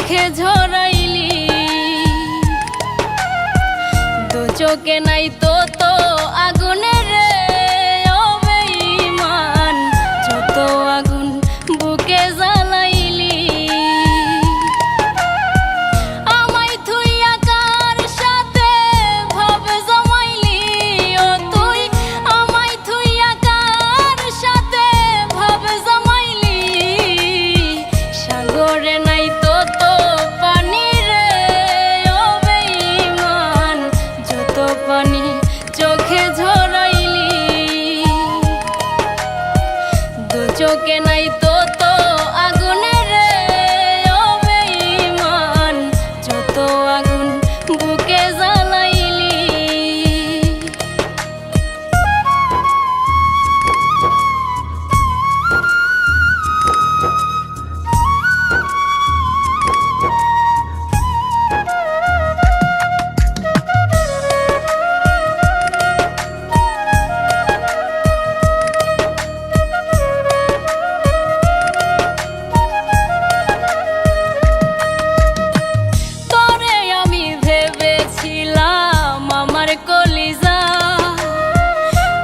চোখে ঝরাইলি। দু চোখে নাই তো আগুনের রে ও বেঈমান, যত আগুন বুকে জ্বালাইলি। আমায় থুইয়া কার সাথে ভাব জমাইলি, ও তুই আমায় থুইয়া কার সাথে ভাব জমাইলি। সাগরে নাই তো পানি রে ও বেঈমান, যত পানি চোখে ঝরাইলি। দু চোখে নাই তো আগুনের রে ও বেঈমান, যত আগুন বুকে জ্বালাইলি। তোরে আমি ভেবেছিলাম আমার কলিজা,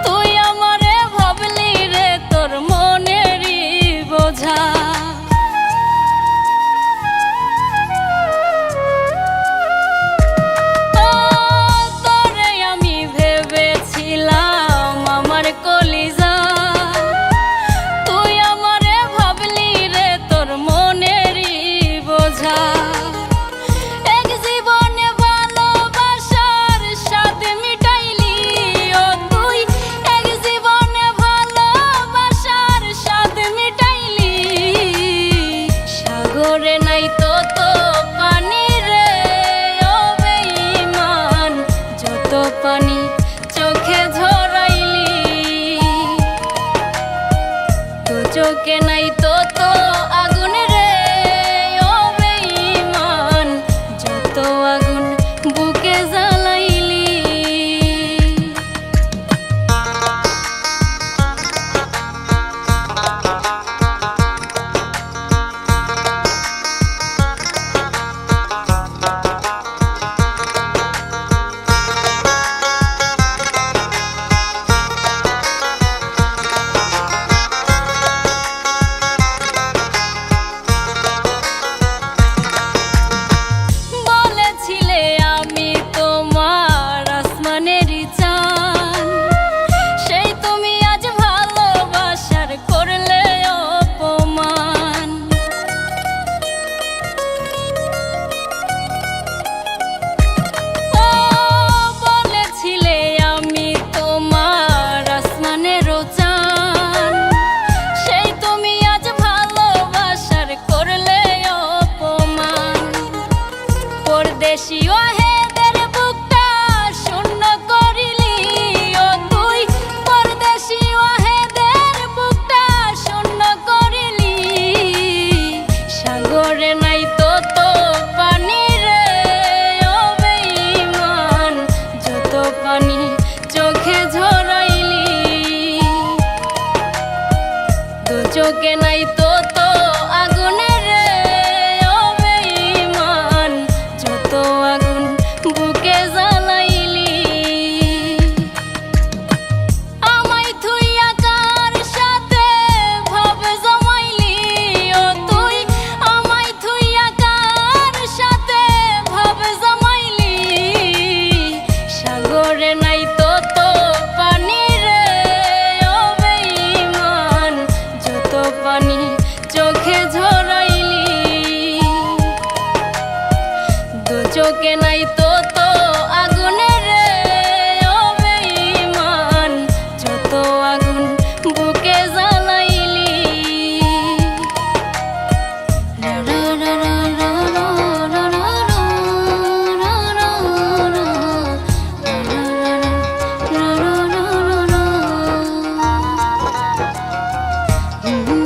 তুই আমারে ভাবলি রে তোর মনেরই বোঝা। ও তোরে আমি ভেবেছিলাম আমার কলিজা, তুই আমারে ভাবলি রে তোর মনেরই বোঝা। এক জীবনে ভালোবাসার স্বাদ মিটাইলি, ও তুই এক জীবনে ভালোবাসার স্বাদ মিটাইলি। সাগরে নাই তো পানি রে ও বেঈমান, যত পানি চোখে ঝরাইলি। দু চোখে নাই তো আগুন রে ও বেঈমান, যত আগুন বুকে জ্বালাইলি। বলেছিলে আমি তোমার আসমানেরই চাঁদ, সেই তুমি আজ ভালোবাসার করলে অপমান। ও বলেছিলে আমি তোমার আসমানেরও চাঁদ, সেই তুমি আজ ভালোবাসার করলে অপমান। পরদেশী ওয়াহেদের বুকটা শূন্য করিলি, ও তুই পরদেশী ওয়াহেদের বুকটা শূন্য করিলি। সাগরে নাই তো পানি রে ও বেঈমান, যত পানি চোখে ঝরাইলি। দু চোখে নাই তো আগুনের রে ও বেঈমান, যত আগুন বুকে জ্বালাইলি। আমায় থুইয়া কার সাথে ভাব জমাইলি, ও তুই আমায় থুইয়া কার সাথে ভাব জমাইলি। সাগরে নাই তো পানি রে ও বেঈমান, যত পানি চোখে ঝরাইলি। দু চোখে নাই তো আগুনের রে ও বেঈমান, যত আগুন বুকে জ্বালাইলি। Mm-hmm.